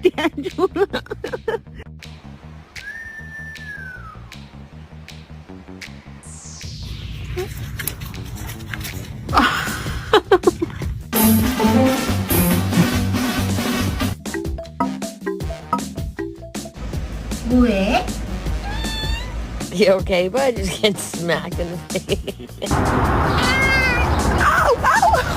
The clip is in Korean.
Tianju. 뭐해? You okay, bud? Just get smacked in the face. Ow! Ow!